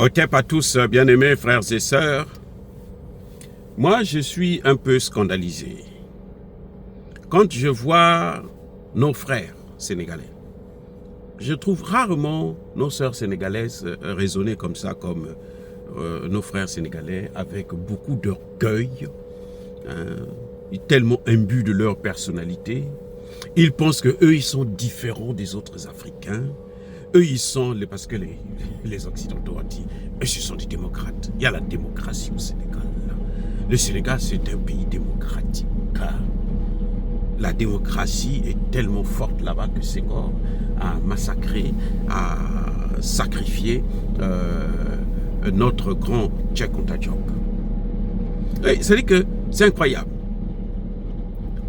Otep à tous, bien-aimés frères et sœurs. Moi, je suis un peu scandalisé quand je vois nos frères sénégalais. Je trouve rarement nos sœurs sénégalaises raisonner comme ça, comme nos frères sénégalais, avec beaucoup d'orgueil, tellement imbus de leur personnalité. Ils pensent qu'eux, ils sont différents des autres Africains. Eux, ils sont, parce que les Occidentaux ont dit, eux, ce sont des démocrates. Il y a la démocratie au Sénégal. Le Sénégal, c'est un pays démocratique. La démocratie est tellement forte là-bas que Senghor a massacré, a sacrifié notre grand Cheikh Anta Diop. C'est-à-dire que c'est incroyable.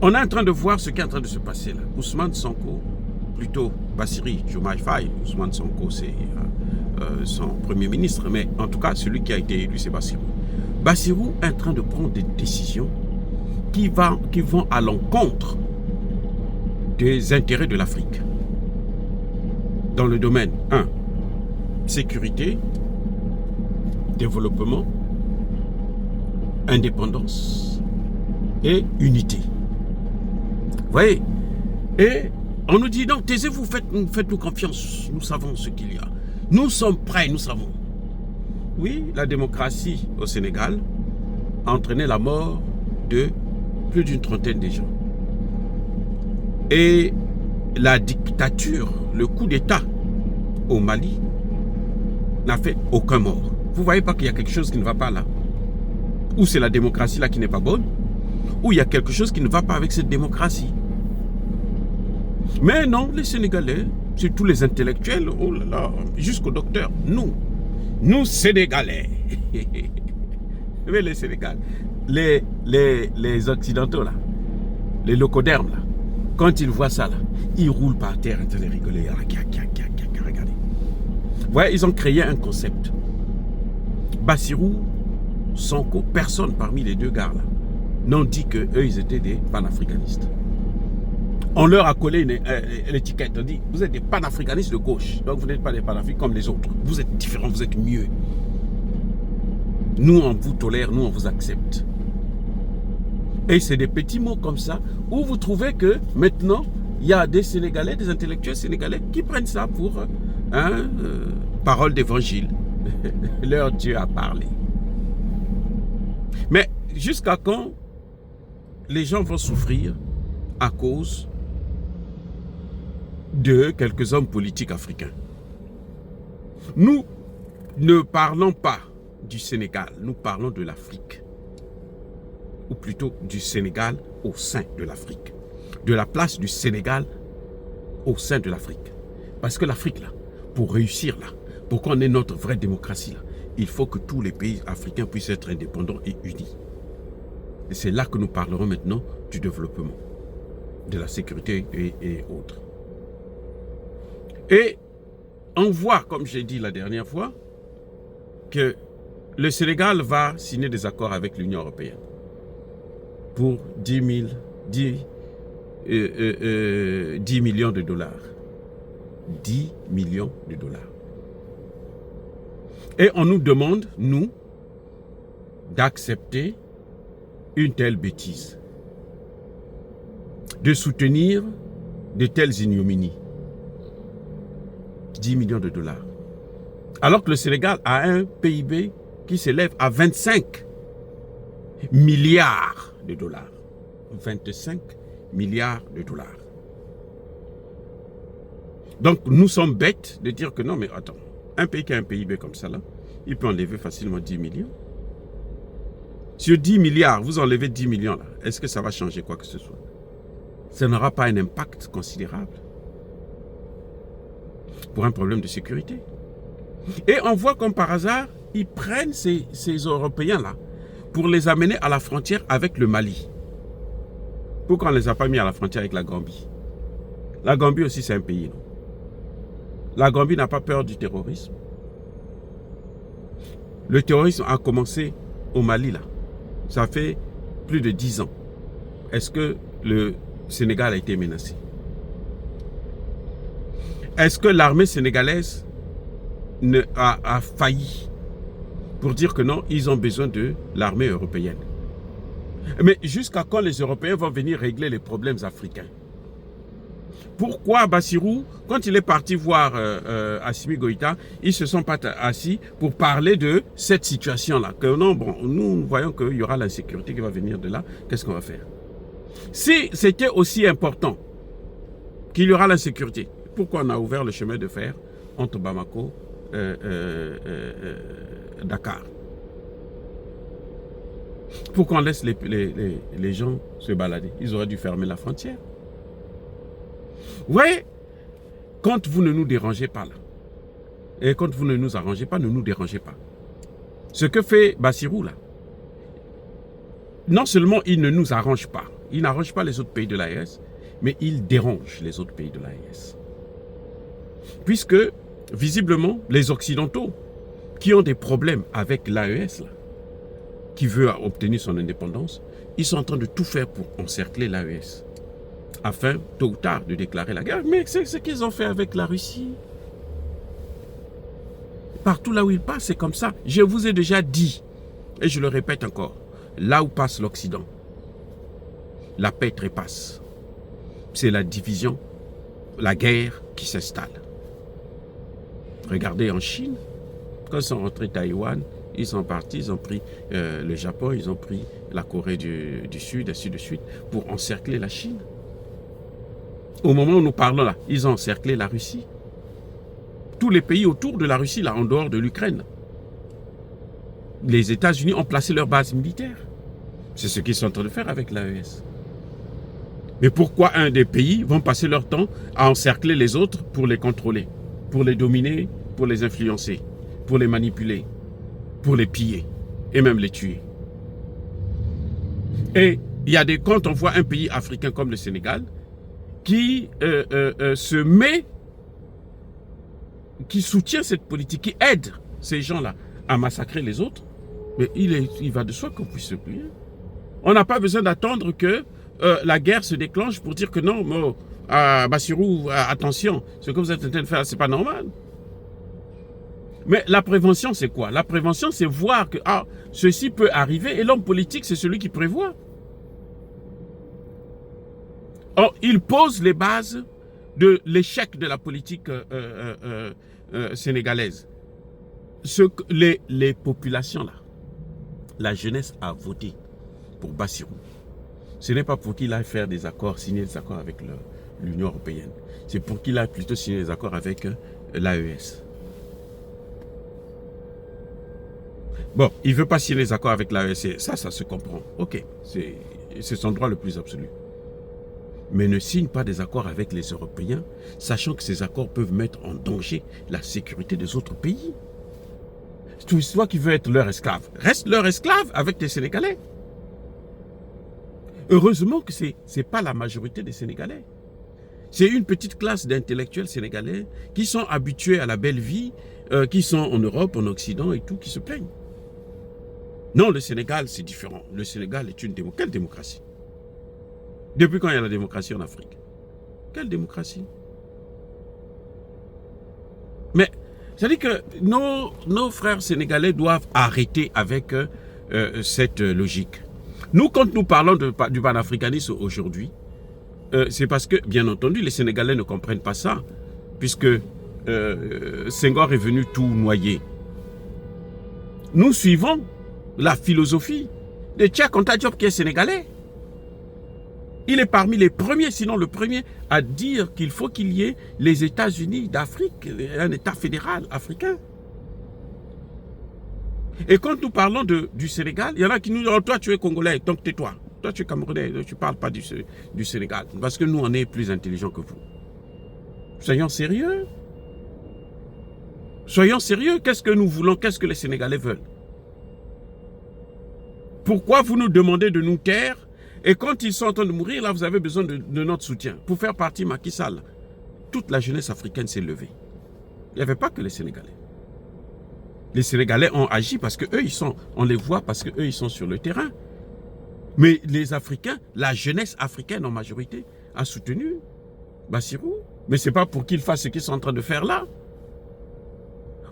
On est en train de voir ce qui est en train de se passer là. Ousmane Sonko, plutôt Bassirou Diomaye Faye. Ousmane Sonko, c'est son premier ministre, mais en tout cas, celui qui a été élu, c'est Bassirou. Bassirou est en train de prendre des décisions qui vont à l'encontre des intérêts de l'Afrique. Dans le domaine 1, sécurité, développement, indépendance et unité. Vous voyez? Et on nous dit, donc, taisez-vous, faites-nous confiance, nous savons ce qu'il y a. Nous sommes prêts, nous savons. Oui, la démocratie au Sénégal a entraîné la mort de plus d'une trentaine de gens. Et la dictature, le coup d'État au Mali n'a fait aucun mort. Vous ne voyez pas qu'il y a quelque chose qui ne va pas là? Ou c'est la démocratie là qui n'est pas bonne, ou il y a quelque chose qui ne va pas avec cette démocratie. Mais non, les Sénégalais, surtout les intellectuels, oh là là, jusqu'au docteur, nous Sénégalais, mais les Sénégalais, les Occidentaux là, les locodermes là, quand ils voient ça là, ils roulent par terre en train de rigoler. Regardez. Vous voyez, ils ont créé un concept. Bassirou, Sonko, personne parmi les deux gars là n'ont dit qu'eux ils étaient des panafricanistes. On leur a collé l'étiquette, on dit, vous êtes des panafricanistes de gauche, donc vous n'êtes pas des panafricanistes comme les autres. Vous êtes différents, vous êtes mieux. Nous, on vous tolère, nous, on vous accepte. Et c'est des petits mots comme ça, où vous trouvez que maintenant, il y a des Sénégalais, des intellectuels sénégalais, qui prennent ça pour parole d'évangile. Leur Dieu a parlé. Mais jusqu'à quand les gens vont souffrir à cause de quelques hommes politiques africains? Nous ne parlons pas du Sénégal, nous parlons de l'Afrique. Ou plutôt du Sénégal au sein de l'Afrique. De la place du Sénégal au sein de l'Afrique. Parce que l'Afrique, là, pour réussir, là, pour qu'on ait notre vraie démocratie, là, il faut que tous les pays africains puissent être indépendants et unis. Et c'est là que nous parlerons maintenant du développement, de la sécurité et autres. Et on voit, comme j'ai dit la dernière fois, que le Sénégal va signer des accords avec l'Union européenne pour 10 millions de dollars. 10 millions de dollars. Et on nous demande, nous, d'accepter une telle bêtise, de soutenir de telles ignominies. 10 millions de dollars. Alors que le Sénégal a un PIB qui s'élève à 25 milliards de dollars. 25 milliards de dollars. Donc nous sommes bêtes de dire que non, mais attends, un pays qui a un PIB comme ça là, il peut enlever facilement 10 millions. Sur 10 milliards, vous enlevez 10 millions là, est-ce que ça va changer quoi que ce soit? Ça n'aura pas un impact considérable pour un problème de sécurité. Et on voit comme par hasard, ils prennent ces Européens là pour les amener à la frontière avec le Mali. Pourquoi on ne les a pas mis à la frontière avec la Gambie? La Gambie aussi c'est un pays, non? La Gambie n'a pas peur du terrorisme. Le terrorisme a commencé au Mali là. Ça fait plus de 10 ans. Est-ce que le Sénégal a été menacé? Est-ce que l'armée sénégalaise a failli pour dire que non, ils ont besoin de l'armée européenne. Mais jusqu'à quand les Européens vont venir régler les problèmes africains? Pourquoi Bassirou, quand il est parti voir Assimi Goïta, ils ne se sont pas assis pour parler de cette situation-là? Que non, bon, nous voyons qu'il y aura l'insécurité qui va venir de là, qu'est-ce qu'on va faire? Si c'était aussi important qu'il y aura l'insécurité, pourquoi on a ouvert le chemin de fer entre Bamako et Dakar? Pourquoi on laisse les gens se balader? Ils auraient dû fermer la frontière. Vous voyez, quand vous ne nous dérangez pas là, et quand vous ne nous arrangez pas, ne nous dérangez pas. Ce que fait Bassirou là, non seulement il ne nous arrange pas, il n'arrange pas les autres pays de l'AES, mais il dérange les autres pays de l'AES. Puisque, visiblement, les Occidentaux qui ont des problèmes avec l'AES, qui veut obtenir son indépendance, ils sont en train de tout faire pour encercler l'AES, afin, tôt ou tard, de déclarer la guerre. Mais c'est ce qu'ils ont fait avec la Russie. Partout là où ils passent, c'est comme ça. Je vous ai déjà dit, et je le répète encore, là où passe l'Occident, la paix trépasse. C'est la division, la guerre qui s'installe. Regardez en Chine, quand ils sont rentrés Taïwan, ils sont partis, ils ont pris le Japon, ils ont pris la Corée du Sud, ainsi de suite, pour encercler la Chine. Au moment où nous parlons là, ils ont encerclé la Russie. Tous les pays autour de la Russie, là, en dehors de l'Ukraine. Les États-Unis ont placé leur base militaire. C'est ce qu'ils sont en train de faire avec l'AES. Mais pourquoi un des pays vont passer leur temps à encercler les autres pour les contrôler, pour les dominer, pour les influencer, pour les manipuler, pour les piller et même les tuer? Et il y a des, quand on voit un pays africain comme le Sénégal qui se met, qui soutient cette politique, qui aide ces gens-là à massacrer les autres, mais il va de soi qu'on puisse se plier. On n'a pas besoin d'attendre que la guerre se déclenche pour dire que non, Bassirou, attention, ce que vous êtes en train de faire, c'est pas normal. Mais la prévention, c'est quoi? La prévention, c'est voir que ceci peut arriver, et l'homme politique, c'est celui qui prévoit. Or, il pose les bases de l'échec de la politique sénégalaise. Les populations là, la jeunesse a voté pour Bassirou. Ce n'est pas pour qu'il aille faire des accords, signer des accords avec l'Union européenne. C'est pour qu'il aille plutôt signer des accords avec l'AES. Bon, il ne veut pas signer des accords avec l'AES. Ça se comprend. Ok, c'est son droit le plus absolu. Mais ne signe pas des accords avec les Européens, sachant que ces accords peuvent mettre en danger la sécurité des autres pays. Toi qui veux être leur esclave, reste leur esclave avec tes Sénégalais. Heureusement que ce n'est pas la majorité des Sénégalais. C'est une petite classe d'intellectuels sénégalais qui sont habitués à la belle vie, qui sont en Europe, en Occident et tout, qui se plaignent. Non, le Sénégal, c'est différent. Le Sénégal est une démocratie. Quelle démocratie? Depuis quand il y a la démocratie en Afrique? Quelle démocratie? Mais, c'est-à-dire que nos frères sénégalais doivent arrêter avec cette logique. Nous, quand nous parlons du panafricanisme aujourd'hui, c'est parce que, bien entendu, les Sénégalais ne comprennent pas ça, puisque Senghor est venu tout noyer. Nous suivons la philosophie de Cheikh Anta Diop qui est sénégalais. Il est parmi les premiers, sinon le premier, à dire qu'il faut qu'il y ait les États-Unis d'Afrique, un État fédéral africain. Et quand nous parlons du Sénégal, il y en a qui nous disent « toi tu es Congolais, donc tais-toi. Toi tu es Camerounais, tu ne parles pas du Sénégal. Parce que nous, on est plus intelligents que vous. » Soyons sérieux. Soyons sérieux. Qu'est-ce que nous voulons? Qu'est-ce que les Sénégalais veulent? Pourquoi vous nous demandez de nous taire? Et quand ils sont en train de mourir, là, vous avez besoin de notre soutien. Pour faire partie Macky Sall, toute la jeunesse africaine s'est levée. Il n'y avait pas que les Sénégalais. Les Sénégalais ont agi parce qu'eux, on les voit parce qu'eux, ils sont sur le terrain. Mais les Africains, la jeunesse africaine en majorité, a soutenu Bassirou. Mais ce n'est pas pour qu'ils fassent ce qu'ils sont en train de faire là.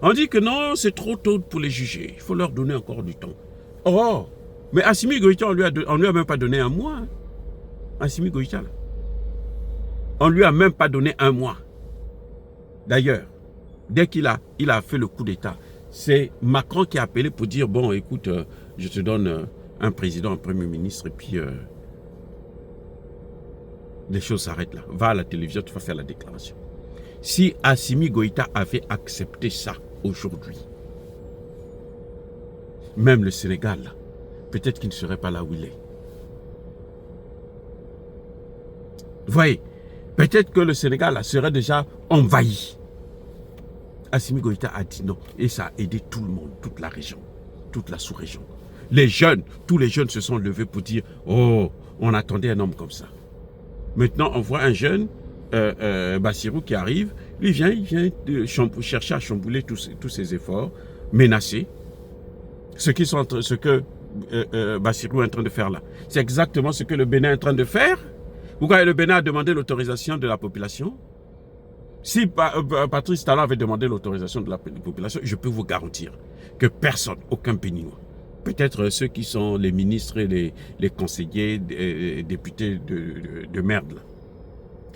On dit que non, c'est trop tôt pour les juger. Il faut leur donner encore du temps. Oh, mais Assimi Goïta, on lui a même pas donné un mois. Hein. Assimi Goïta, là. On lui a même pas donné un mois. D'ailleurs, dès qu'il a fait le coup d'État, c'est Macron qui a appelé pour dire, bon, écoute, je te donne un président, un premier ministre, et puis les choses s'arrêtent là. Va à la télévision, tu vas faire la déclaration. Si Assimi Goïta avait accepté ça aujourd'hui, même le Sénégal, peut-être qu'il ne serait pas là où il est. Vous voyez, peut-être que le Sénégal là, serait déjà envahi. Assimi Goïta a dit non. Et ça a aidé tout le monde, toute la région, toute la sous-région. Les jeunes, tous les jeunes se sont levés pour dire « Oh, on attendait un homme comme ça. » Maintenant, on voit un jeune, Bassirou, qui arrive. Lui, il vient chercher à chambouler tous ses efforts, menacer. Ce que Bassirou est en train de faire là. C'est exactement ce que le Bénin est en train de faire. Vous voyez, le Bénin a demandé l'autorisation de la population. Si Patrice Talon avait demandé l'autorisation de la population, je peux vous garantir que personne, aucun Béninois, peut-être ceux qui sont les ministres et les conseillers, députés de merde, là.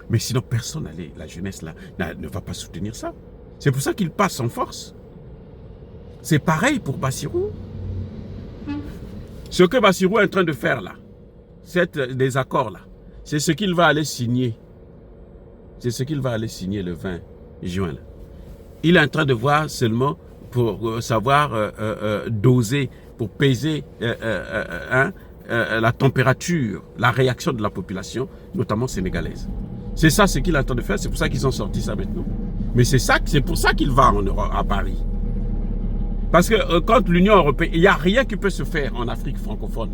Mais sinon, personne, la jeunesse là, ne va pas soutenir ça. C'est pour ça qu'il passe en force. C'est pareil pour Bassirou. Ce que Bassirou est en train de faire là, des accords là, c'est ce qu'il va aller signer. C'est ce qu'il va aller signer le 20 juin. Là. Il est en train de voir seulement pour savoir doser, pour peser la température, la réaction de la population, notamment sénégalaise. C'est ça ce qu'il est en train de faire, c'est pour ça qu'ils ont sorti ça maintenant. Mais c'est pour ça qu'il va à Paris. Parce que quand l'Union européenne, il n'y a rien qui peut se faire en Afrique francophone.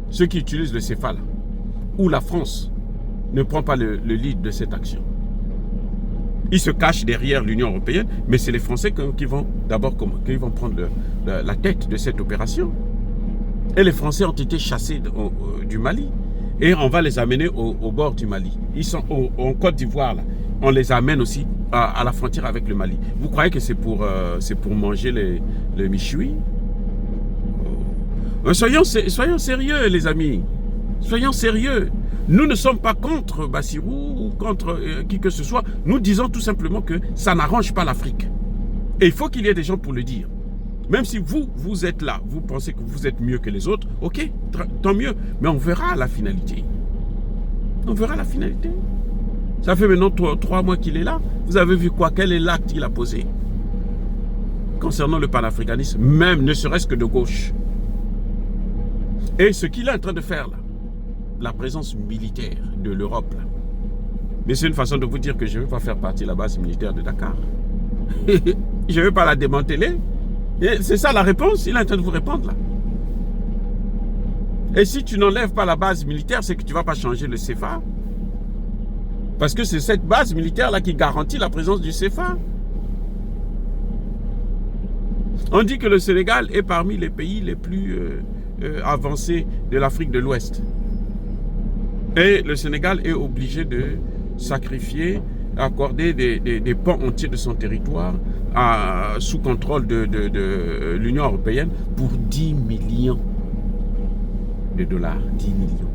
Ceux qui utilisent le CFA, là, où la France ne prend pas le lead de cette action. Ils se cachent derrière l'Union européenne, mais c'est les Français qui vont d'abord prendre la tête de cette opération. Et les Français ont été chassés du Mali. Et on va les amener au bord du Mali. Ils sont en Côte d'Ivoire, là. On les amène aussi à la frontière avec le Mali. Vous croyez que c'est pour manger les michoui? Soyons sérieux, les amis. Soyons sérieux. Nous ne sommes pas contre Bassirou ou contre qui que ce soit. Nous disons tout simplement que ça n'arrange pas l'Afrique. Et il faut qu'il y ait des gens pour le dire. Même si vous êtes là, vous pensez que vous êtes mieux que les autres, ok, tant mieux. Mais on verra la finalité. On verra la finalité. Ça fait maintenant 3 mois qu'il est là. Vous avez vu quoi? Quel est l'acte qu'il a posé concernant le panafricanisme, même ne serait-ce que de gauche. Et ce qu'il est en train de faire là, la présence militaire de l'Europe là. Mais c'est une façon de vous dire que je ne vais pas faire partie de la base militaire de Dakar. Je ne vais pas la démanteler. C'est ça la réponse, il est en train de vous répondre là. Et si tu n'enlèves pas la base militaire, c'est que tu ne vas pas changer le CFA. Parce que c'est cette base militaire là qui garantit la présence du CFA. On dit que le Sénégal est parmi les pays les plus avancés de l'Afrique de l'Ouest. Et le Sénégal est obligé de sacrifier, accorder des pans entiers de son territoire sous contrôle de l'Union européenne pour 10 millions de dollars. 10 millions.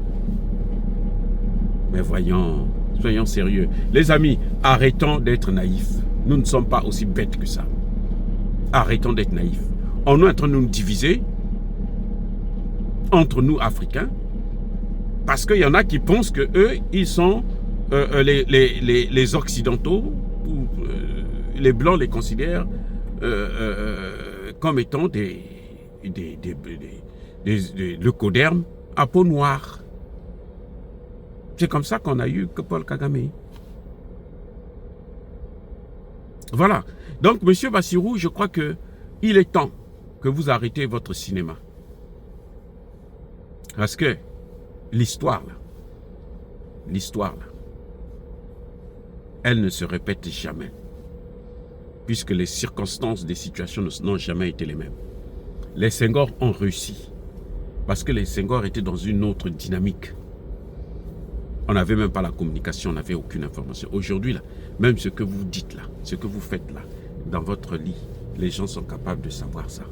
Mais voyons, soyons sérieux. Les amis, arrêtons d'être naïfs. Nous ne sommes pas aussi bêtes que ça. Arrêtons d'être naïfs. On est en train de nous diviser entre nous, Africains, parce qu'il y en a qui pensent que eux, ils sont les Occidentaux, ou les Blancs les considèrent comme étant le coderme à peau noire. C'est comme ça qu'on a eu que Paul Kagame. Voilà. Donc, monsieur Bassirou, je crois que il est temps que vous arrêtez votre cinéma. Parce que l'histoire, là, elle ne se répète jamais. Puisque les circonstances des situations n'ont jamais été les mêmes. Les Senghor ont réussi. Parce que les Senghor étaient dans une autre dynamique. On n'avait même pas la communication, on n'avait aucune information. Aujourd'hui, là, même ce que vous dites là, ce que vous faites là, dans votre lit. Les gens sont capables de savoir ça.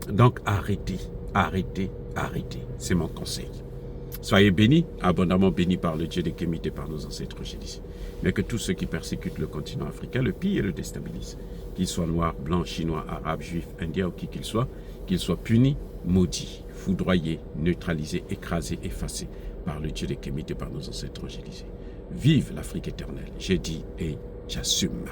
Donc arrêtez, arrêtez, arrêtez. C'est mon conseil. Soyez bénis, abondamment bénis par le Dieu des Kémites et par nos ancêtres, j'ai dit. Mais que tous ceux qui persécutent le continent africain le pillent et le déstabilisent. Qu'ils soient noirs, blancs, chinois, arabes, juifs, indiens ou qui qu'ils soient punis, maudits, foudroyés, neutralisés, écrasés, effacés par le Dieu des Kémites et par nos ancêtres, j'ai dit. Vive l'Afrique éternelle, j'ai dit et j'assume.